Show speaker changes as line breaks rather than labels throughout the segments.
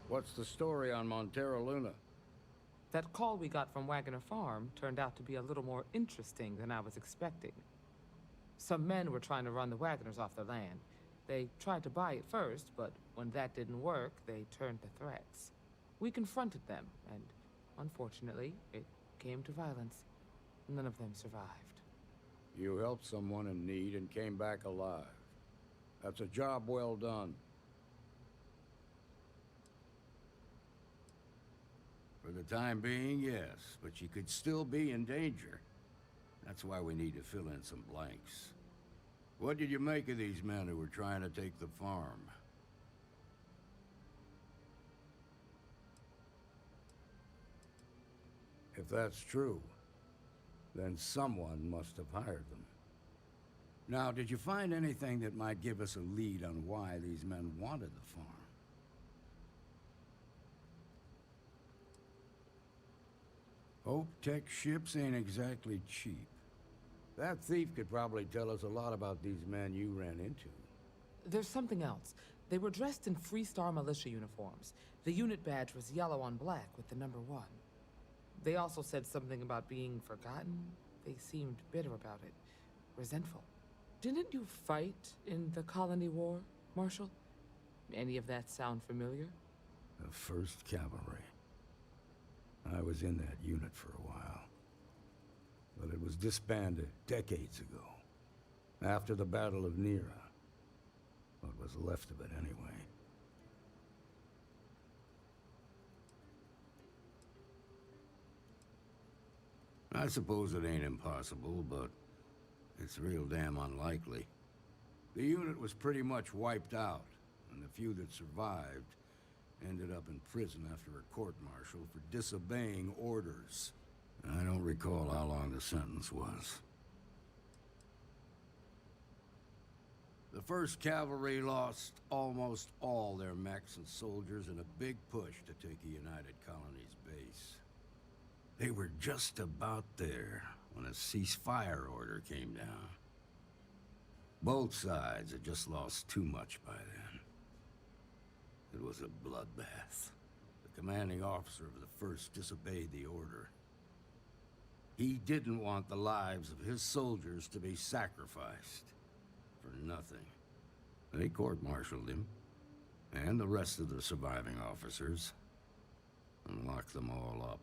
What's the story on Montero Luna?
That call we got from Wagoner Farm turned out to be a little more interesting than I was expecting. Some men were trying to run the Wagoners off their land. They tried to buy it first, but when that didn't work, they turned to threats. We confronted them, and unfortunately, it came to violence. None of them survived.
You helped someone in need and came back alive. That's a job well done. For the time being, yes, but you could still be in danger. That's why we need to fill in some blanks. What did you make of these men who were trying to take the farm? If that's true, then someone must have hired them. Now, did you find anything that might give us a lead on why these men wanted the farm? Hope Tech ships ain't exactly cheap. That thief could probably tell us a lot about these men you ran into.
There's something else. They were dressed in Freestar militia uniforms. The unit badge was yellow on black with the number 1. They also said something about being forgotten. They seemed bitter about it, resentful. Didn't you fight in the Colony War, Marshal? Any of that sound familiar?
The 1st Cavalry. I was in that unit for a while. But it was disbanded decades ago. After the Battle of Nera. What was left of it, anyway. I suppose it ain't impossible, but it's real damn unlikely. The unit was pretty much wiped out, and the few that survived ended up in prison after a court-martial for disobeying orders. I don't recall how long the sentence was. The 1st Cavalry lost almost all their mechs and soldiers in a big push to take a United Colonies base. They were just about there when a ceasefire order came down. Both sides had just lost too much by then. It was a bloodbath. The commanding officer of the 1st disobeyed the order. He didn't want the lives of his soldiers to be sacrificed for nothing. They court-martialed him, and the rest of the surviving officers, and locked them all up.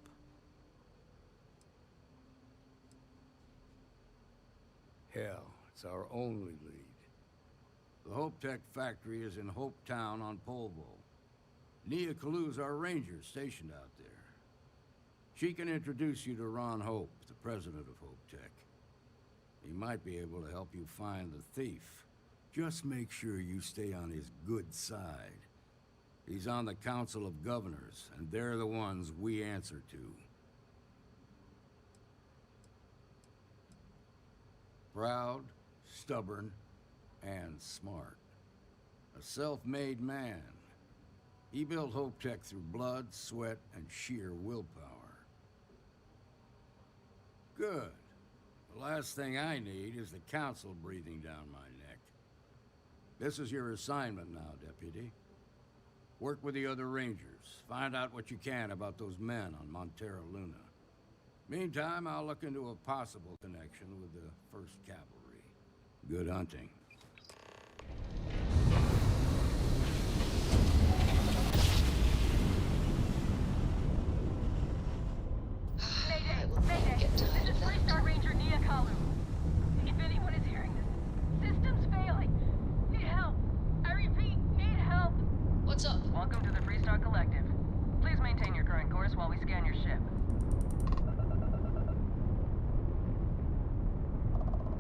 Hell, it's our only lead. The Hope Tech factory is in Hope Town on Polvo. Nia Kalu's our ranger stationed out there. She can introduce you to Ron Hope, the president of Hope Tech. He might be able to help you find the thief. Just make sure you stay on his good side. He's on the Council of Governors, and they're the ones we answer to. Proud, stubborn, and smart. A self-made man. He built Hope Tech through blood, sweat, and sheer willpower. Good. The last thing I need is the Council breathing down my neck. This is your assignment now, Deputy. Work with the other Rangers. Find out what you can about those men on Montero Luna. Meantime, I'll look into a possible connection with the 1st Cavalry. Good hunting.
Mayday! Mayday! This is Freestar Ranger Nia Kalu. If anyone is hearing this, system's failing. Need help. I repeat, need help.
What's up?
Welcome to the Freestar Collective. Please maintain your current course while we scan your ship.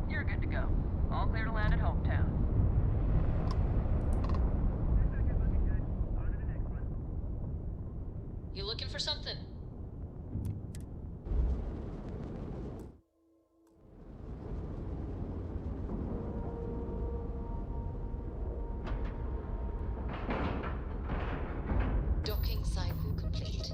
You're good to go. All clear to land at Hometown.
You looking for something? Docking cycle complete.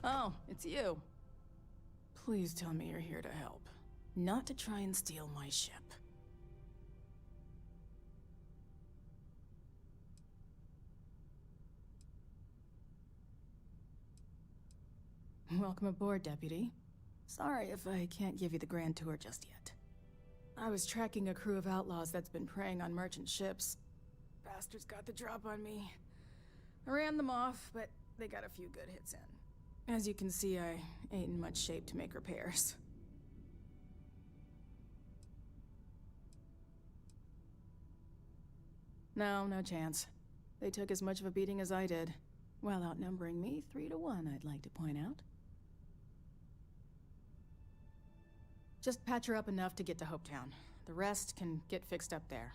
Oh, it's you. Please tell me you're here to help. Not to try and steal my ship. Welcome aboard, Deputy. Sorry if I can't give you the grand tour just yet. I was tracking a crew of outlaws that's been preying on merchant ships. Bastards got the drop on me. I ran them off, but they got a few good hits in. As you can see, I ain't in much shape to make repairs. No, no chance. They took as much of a beating as I did, while outnumbering me 3-1, I'd like to point out. Just patch her up enough to get to Hopetown. The rest can get fixed up there.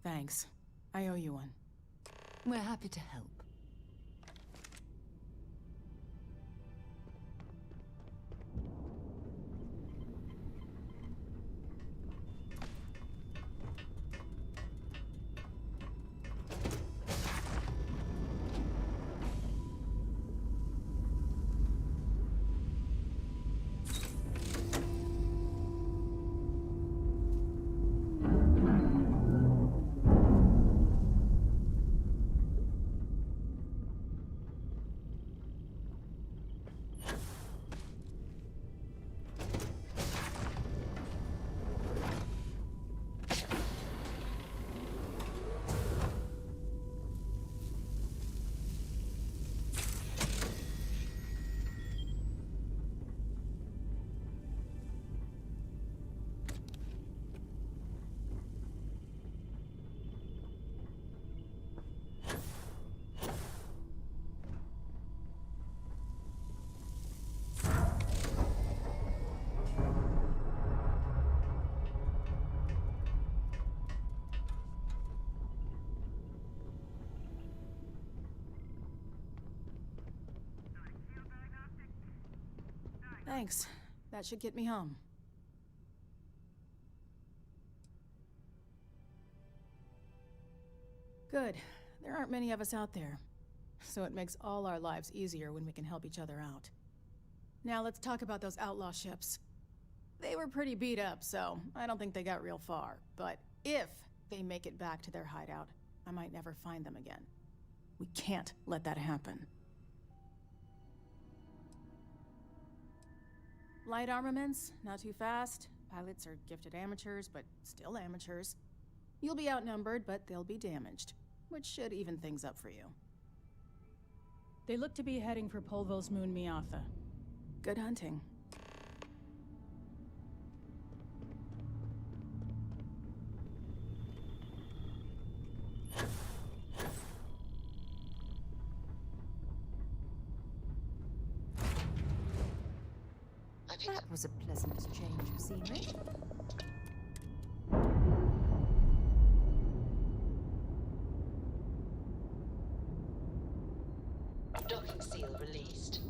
Thanks. I owe you one.
We're happy to help.
Thanks. That should get me home. Good. There aren't many of us out there, so it makes all our lives easier when we can help each other out. Now let's talk about those outlaw ships. They were pretty beat up, so I don't think they got real far. But if they make it back to their hideout, I might never find them again. We can't let that happen. Light armaments, not too fast. Pilots are gifted amateurs, but still amateurs. You'll be outnumbered, but they'll be damaged, which should even things up for you.
They look to be heading for Polvo's moon Miatha.
Good hunting.
That was a pleasant change of scenery.
Docking seal released.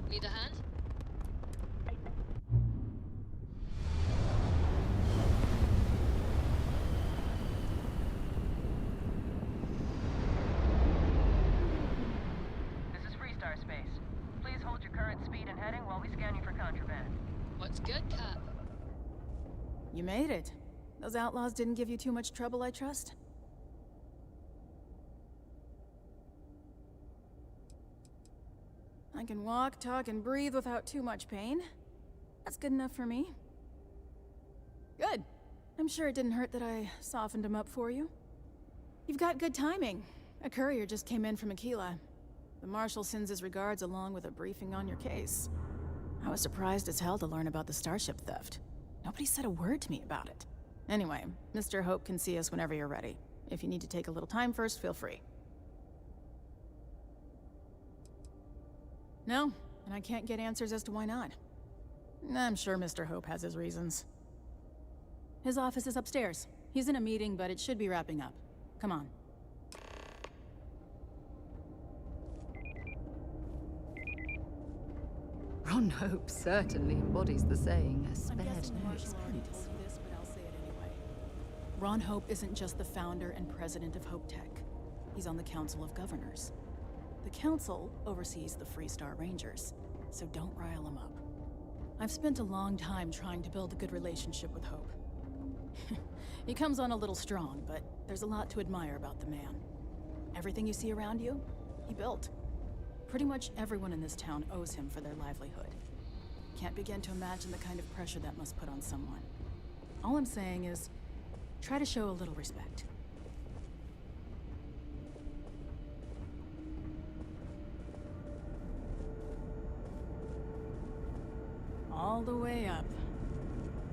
Need a hand?
This is Freestar Space. Please hold your current speed and heading while we scan you for contraband.
What's good, Cap?
You made it. Those outlaws didn't give you too much trouble, I trust? I can walk, talk, and breathe without too much pain. That's good enough for me. Good. I'm sure it didn't hurt that I softened him up for you. You've got good timing. A courier just came in from Aquila. The Marshal sends his regards along with a briefing on your case. I was surprised as hell to learn about the starship theft. Nobody said a word to me about it. Anyway, Mr. Hope can see us whenever you're ready. If you need to take a little time first, feel free. No, and I can't get answers as to why not. I'm sure Mr. Hope has his reasons. His office is upstairs. He's in a meeting, but it should be wrapping up. Come on.
Ron Hope certainly embodies the saying, a
I'm
spared
guessing the
no
Marshal already
expense.
told you this, but I'll say it anyway. Ron Hope isn't just the founder and president of Hope Tech. He's on the Council of Governors. The Council oversees the Freestar Rangers, so don't rile him up. I've spent a long time trying to build a good relationship with Hope. He comes on a little strong, but there's a lot to admire about the man. Everything you see around you, he built. Pretty much everyone in this town owes him for their livelihood. Can't begin to imagine the kind of pressure that must put on someone. All I'm saying is, try to show a little respect. All the way up.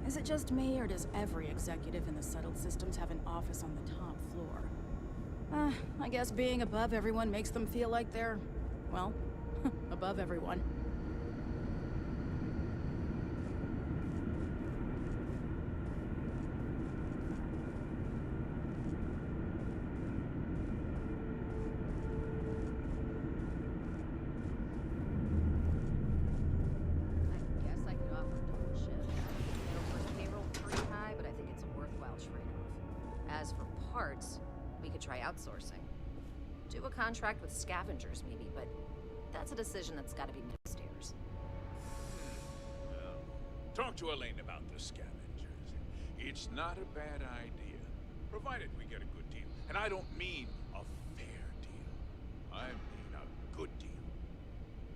Is it just me, or does every executive in the settled systems have an office on the top floor? I guess being above everyone makes them feel like they're, well, above everyone.
I guess I could offer double shift. Middle payroll pretty high, but I think it's a worthwhile trade-off. As for parts, we could try outsourcing. Do a contract with scavengers, maybe, but that's a decision that's got to be made upstairs.
Talk to Elaine about the scavengers. It's not a bad idea, provided we get a good deal. And I don't mean a fair deal. I mean a good deal.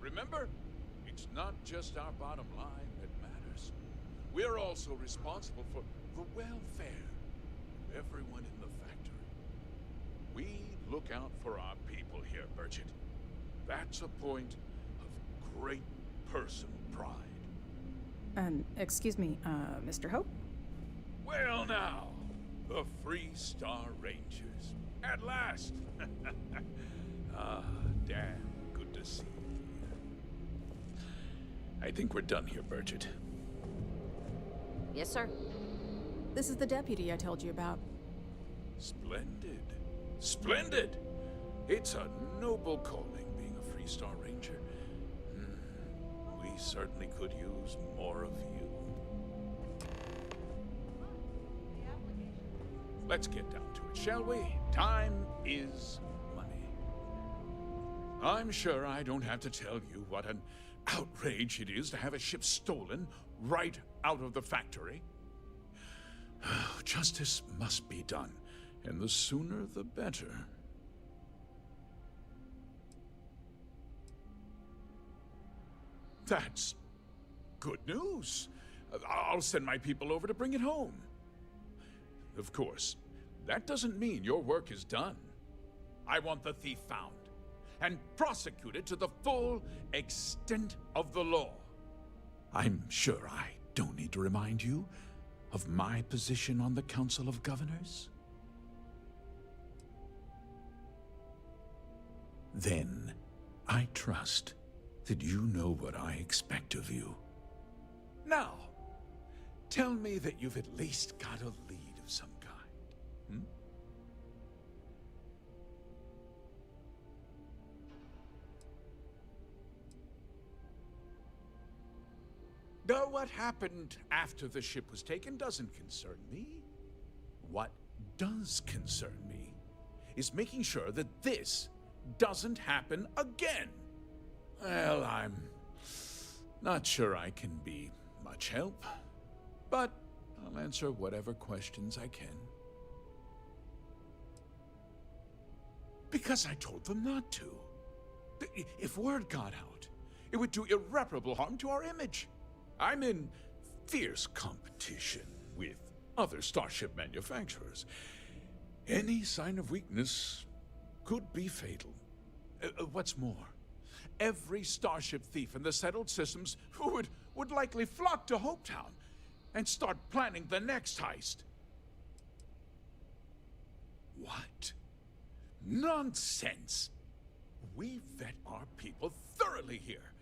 Remember, it's not just our bottom line that matters. We're also responsible for the welfare of everyone in the factory. We look out for our people here, Bridget. That's a point of great personal pride.
Excuse me, Mr. Hope?
Well now, the Freestar Rangers. At last! Ah, damn good to see you. I think we're done here, Bridget.
Yes, sir.
This is the deputy I told you about.
Splendid. Splendid! It's a noble calling, being a Freestar Ranger. We certainly could use more of you. Let's get down to it, shall we? Time is money. I'm sure I don't have to tell you what an outrage it is to have a ship stolen right out of the factory. Justice must be done, and the sooner the better. That's good news. I'll send my people over to bring it home. Of course, that doesn't mean your work is done. I want the thief found and prosecuted to the full extent of the law. I'm sure I don't need to remind you of my position on the Council of Governors. Then, I trust that you know what I expect of you. Now, tell me that you've at least got a lead of some kind. Though what happened after the ship was taken doesn't concern me. What does concern me is making sure that this doesn't happen again. Well, I'm not sure I can be much help, but I'll I'll answer whatever questions I can. Because I told them not to. If word got out, it would do irreparable harm to our image. I'm in fierce competition with other starship manufacturers. Any sign of weakness could be fatal. What's more, every starship thief in the settled systems would likely flock to Hopetown and start planning the next heist. What? Nonsense! We vet our people thoroughly here.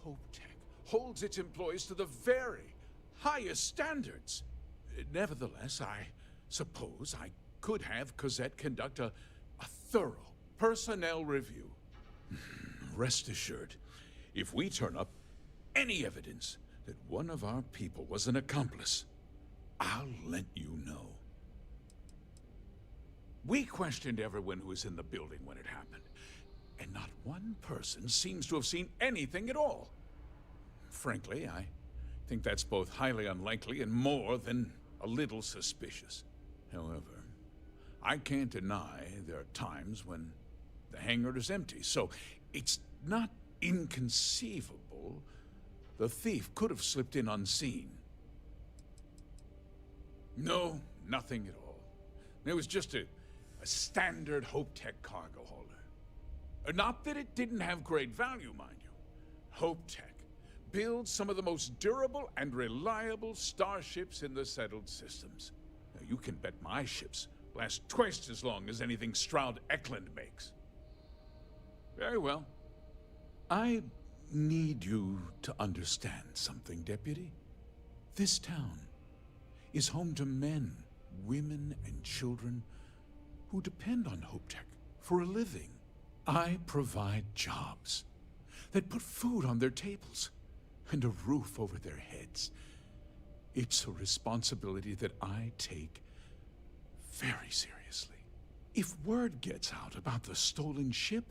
HopeTech holds its employees to the very highest standards. Nevertheless, I suppose I could have Cosette conduct a thorough personnel review. Rest assured, if we turn up any evidence that one of our people was an accomplice, I'll let you know. We questioned everyone who was in the building when it happened, and not one person seems to have seen anything at all. Frankly, I think that's both highly unlikely and more than a little suspicious. However, I can't deny there are times when the hangar is empty, so it's not inconceivable the thief could have slipped in unseen. No, nothing at all. It was just a standard HopeTech cargo holder. Not that it didn't have great value, mind you. HopeTech builds some of the most durable and reliable starships in the settled systems. Now, you can bet my ships last twice as long as anything Stroud Eklund makes. Very well. I need you to understand something, Deputy. This town is home to men, women, and children who depend on HopeTech for a living. I provide jobs that put food on their tables and a roof over their heads. It's a responsibility that I take very seriously. If word gets out about the stolen ship,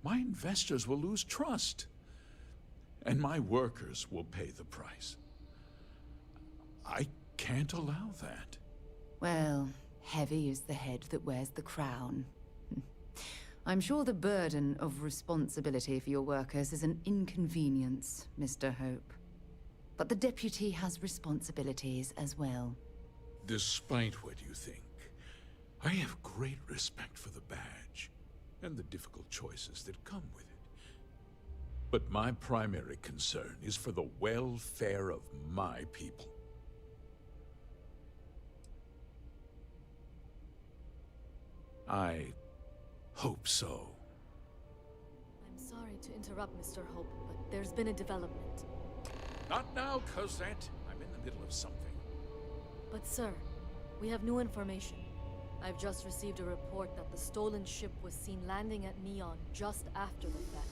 my investors will lose trust, and my workers will pay the price. I can't allow that.
Well, heavy is the head that wears the crown. I'm sure the burden of responsibility for your workers is an inconvenience, Mr. Hope. But the deputy has responsibilities as well.
Despite what you think, I have great respect for the badge and the difficult choices that come with it. But my primary concern is for the welfare of my people. I hope so.
I'm sorry to interrupt, Mr. Hope, but there's been a development.
Not now, Cosette. I'm in the middle of something.
But sir, we have new information. I've just received a report that the stolen ship was seen landing at Neon just after the fact.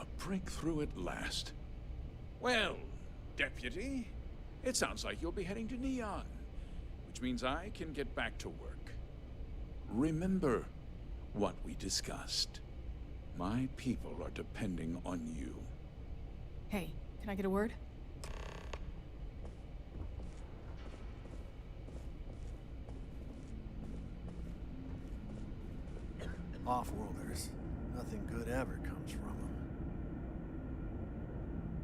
A breakthrough at last. Well, Deputy, it sounds like you'll be heading to Neon, which means I can get back to work. Remember what we discussed. My people are depending on you.
Hey, can I get a word?
Off-worlders. Nothing good ever comes from them.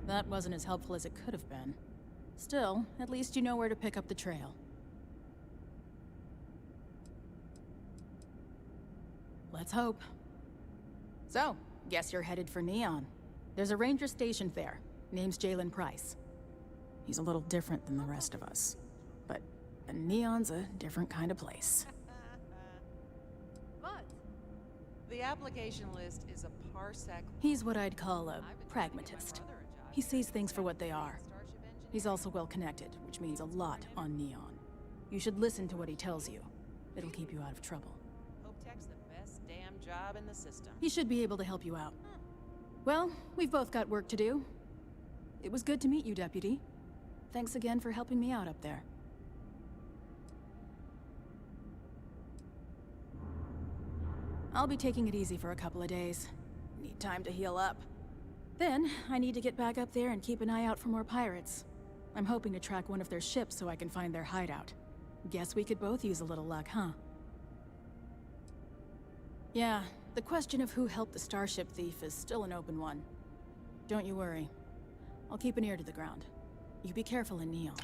That wasn't as helpful as it could have been. Still, at least you know where to pick up the trail. Let's hope. So, guess you're headed for Neon. There's a ranger stationed there. Name's Jalen Price. He's a little different than the rest of us. But Neon's a different kind of place.
But the application list is a parsec.
He's what I'd call a pragmatist. He sees things for what they are. He's also well-connected, which means a lot on Neon. You should listen to what he tells you. It'll keep you out of trouble.
HopeTech's the best damn job in the system.
He should be able to help you out. Well, we've both got work to do. It was good to meet you, Deputy. Thanks again for helping me out up there. I'll be taking it easy for a couple of days. Need time to heal up. Then, I need to get back up there and keep an eye out for more pirates. I'm hoping to track one of their ships so I can find their hideout. Guess we could both use a little luck, huh? Yeah, the question of who helped the Starship thief is still an open one. Don't you worry. I'll keep an ear to the ground. You be careful in Neon.